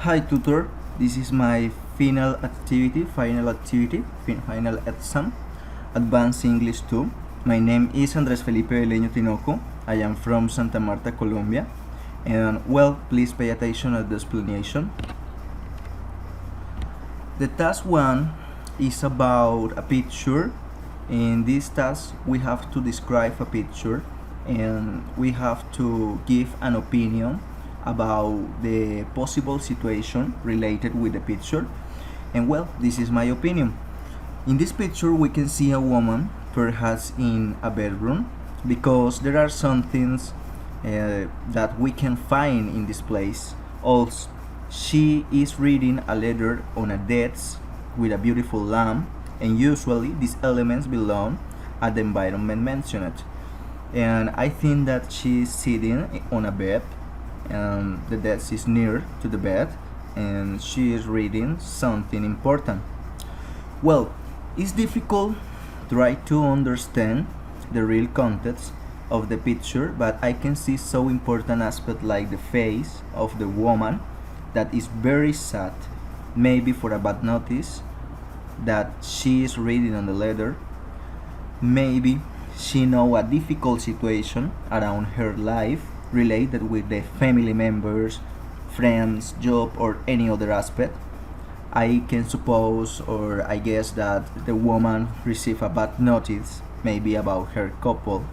Hi tutor, this is my final exam, Advanced English 2. My name is Andres Felipe Beleño Tinoco. I am from Santa Marta, Colombia. And well, please pay attention at the explanation. The task 1 is about a picture. In this task, we have to describe a picture and we have to give an opinion about the possible situation related with the picture. And well, this is my opinion. In this picture, we can see a woman, perhaps in a bedroom, because there are some things that we can find in this place. Also, she is reading a letter on a desk with a beautiful lamp, and usually these elements belong at the environment mentioned. And I think that she is sitting on a bed, and the desk is near to the bed, and she is reading something important. Well, it's difficult to try to understand the real context of the picture, but I can see so important aspect like the face of the woman that is very sad, maybe for a bad notice that she is reading on the letter. Maybe she know a difficult situation around her life related with the family members, friends, job, or any other aspect. I can suppose or I guess that the woman received a bad notice, maybe about her couple,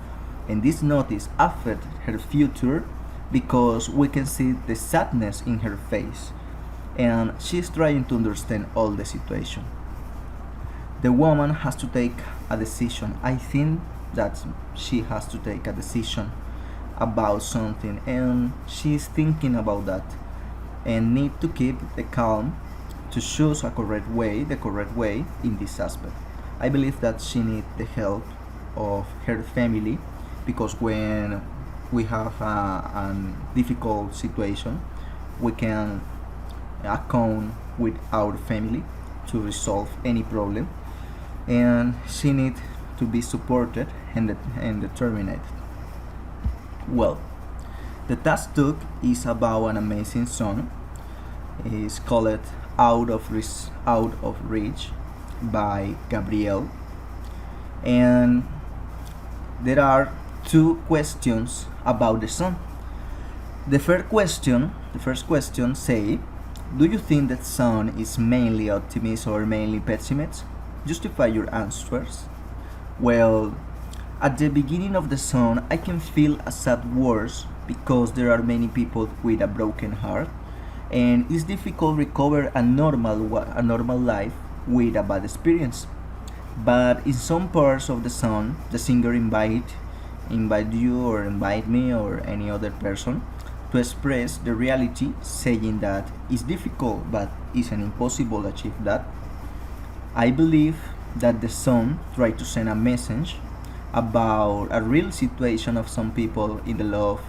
and this notice affect her future because we can see the sadness in her face, and she's trying to understand all the situation. The woman has to take a decision. I think that she has to take a decision about something, and she's thinking about that and need to keep the calm to choose the correct way in this aspect. I believe that she needs the help of her family because when we have a difficult situation, we can account with our family to resolve any problem, and she needs to be supported and determined. Well, the task took is about an amazing song. It's called Out of Reach by Gabriel. And there are two questions about the song. The first question say, do you think that song is mainly optimist or mainly pessimist? Justify your answers. Well, at the beginning of the song, I can feel a sad words because there are many people with a broken heart, and it's difficult recover a normal life with a bad experience. But in some parts of the song, the singer invite you or invite me or any other person to express the reality, saying that it's difficult but it's an impossible achieve that. I believe that the song tried to send a message about a real situation of some people in the love,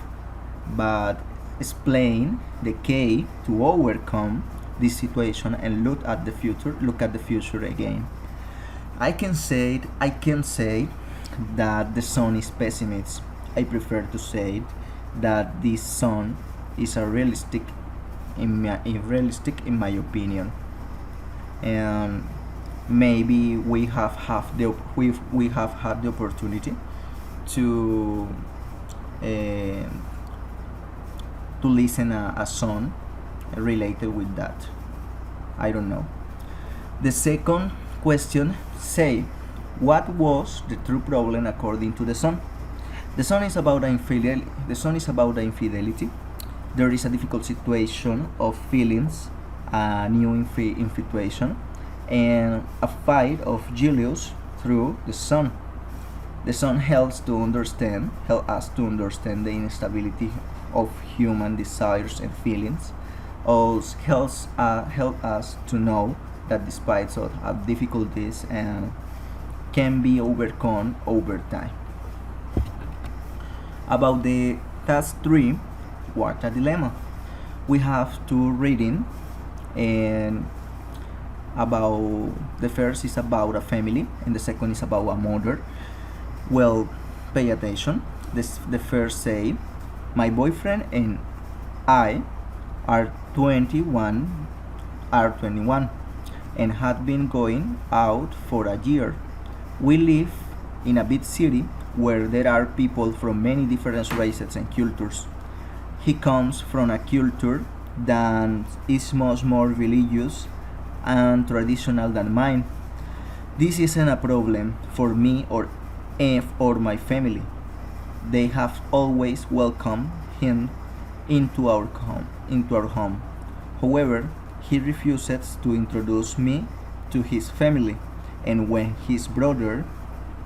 but explain the key to overcome this situation and look at the future again. I can say that the song is pessimist. I prefer to say that this song is a realistic in my opinion, and maybe we have had the opportunity to uh, to listen a song related with that. I don't know. The second question say, what was the true problem according to the song? The song is about infidelity. There is a difficult situation of feelings, a new infatuation, and a fight of Julius through the sun. The sun help us to understand the instability of human desires and feelings. Also help us to know that despite of difficulties and can be overcome over time. About the task 3, what a dilemma. We have two reading, and about the first is about a family and the second is about a mother. Well, pay attention. The first say, my boyfriend and I are 21 are 21 and had been going out for a year. We live in a big city where there are people from many different races and cultures. He comes from a culture that is much more religious and traditional than mine. This isn't a problem for me or my family. They have always welcomed him into our home. However, he refuses to introduce me to his family, and when his brother,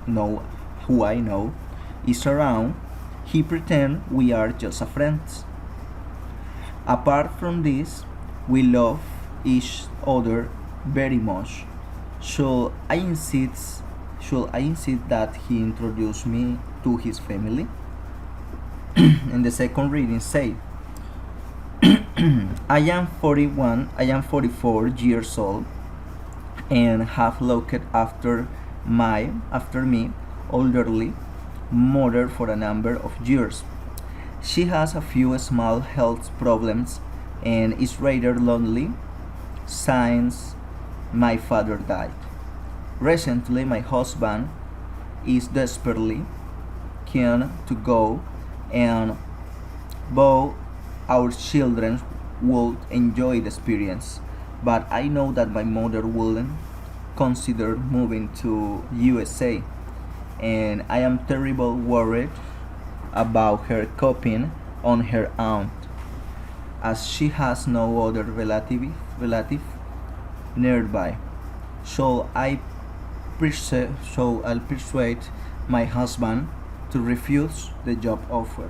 know who I know, is around, he pretends we are just friends. Apart from this, we love each other very much. Should I insist should I insist that he introduce me to his family? And the second reading say, I am 44 years old and have looked after me elderly mother for a number of years. She has a few small health problems and is rather lonely since my father died. Recently, my husband is desperately keen to go, and both our children would enjoy the experience. But I know that my mother wouldn't consider moving to USA, and I am terribly worried about her coping on her own, as she has no other relative nearby. So I'll persuade my husband to refuse the job offer.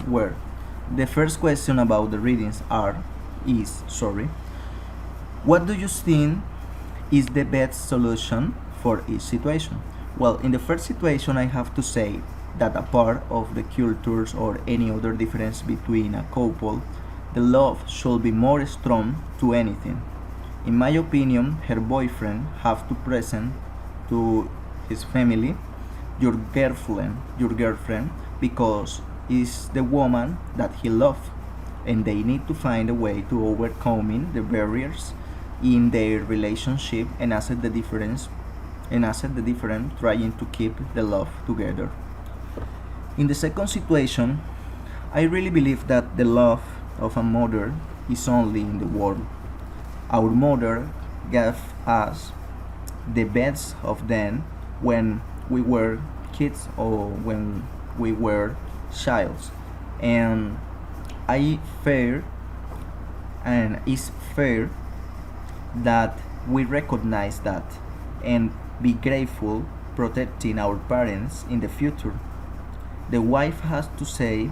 Where the first question about the readings is sorry, what do you think is the best solution for each situation? Well, in the first situation, I have to say that apart of the cultures or any other difference between a couple, the love should be more strong to anything. In my opinion, her boyfriend have to present to his family your girlfriend because is the woman that he loves, and they need to find a way to overcoming the barriers in their relationship and accept the difference, trying to keep the love together. In the second situation, I really believe that the love of a mother is only in the world. Our mother gave us the best of them when we were kids or when we were childs, and I fair and it's fair that we recognize that and be grateful protecting our parents in the future. The wife has to say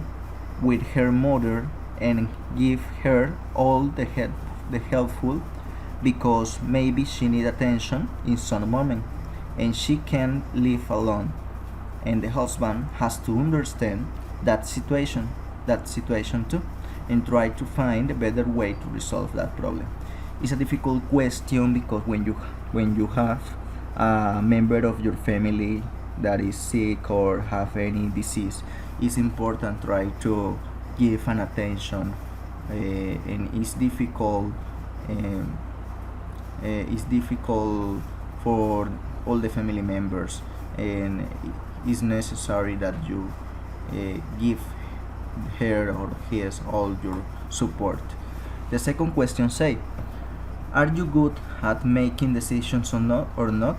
with her mother and give her all the helpful because maybe she need attention in some moment and she can live alone, and the husband has to understand that situation too, and try to find a better way to resolve that problem. It's a difficult question because when you have a member of your family that is sick or have any disease, it's important try to give an attention, and um, it's difficult for all the family members, and it's necessary that you give her or his all your support. The second question say, are you good at making decisions or not?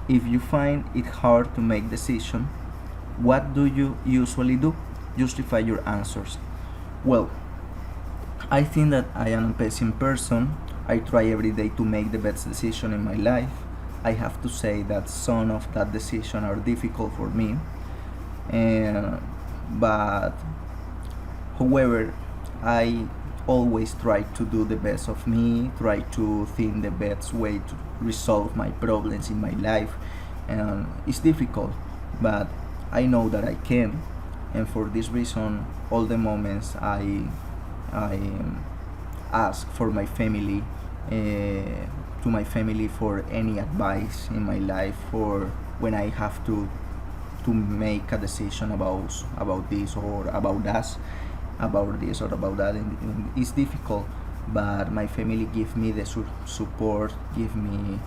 If you find it hard to make decisions, what do you usually do? Justify your answers. Well, I think that I am a patient person. I try every day to make the best decision in my life. I have to say that some of that decision are difficult for me, and but however, I always try to do the best of me, try to think the best way to resolve my problems in my life, and it's difficult, but I know that I can, and for this reason, all the moments I ask for my family, to my family for any advice in my life, for when I have to make a decision about this or about us, about this or about that, and it's difficult, but my family give me the support, give me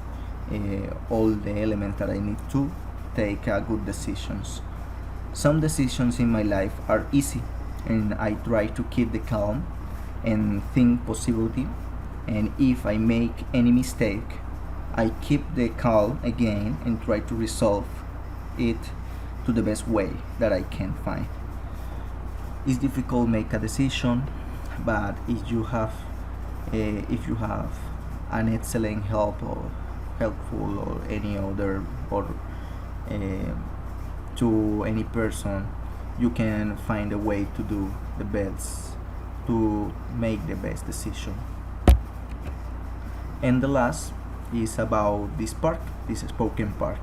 all the elements that I need to take good decisions. Some decisions in my life are easy, and I try to keep the calm and think positively, and if I make any mistake, I keep the calm again and try to resolve it to the best way that I can find. It's difficult to make a decision, but if you have an excellent help or helpful or any other or to any person, you can find a way to do the best, to make the best decision. And the last is about this park, this spoken park.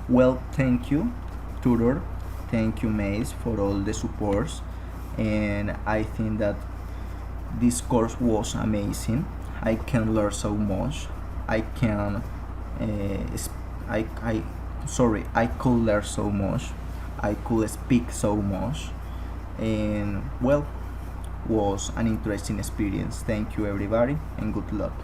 Well, thank you, tutor. Thank you, Mace, for all the supports. And I think that this course was amazing. I can learn so much. I can, I could learn so much. I could speak so much. And well, was an interesting experience. Thank you, everybody, and good luck.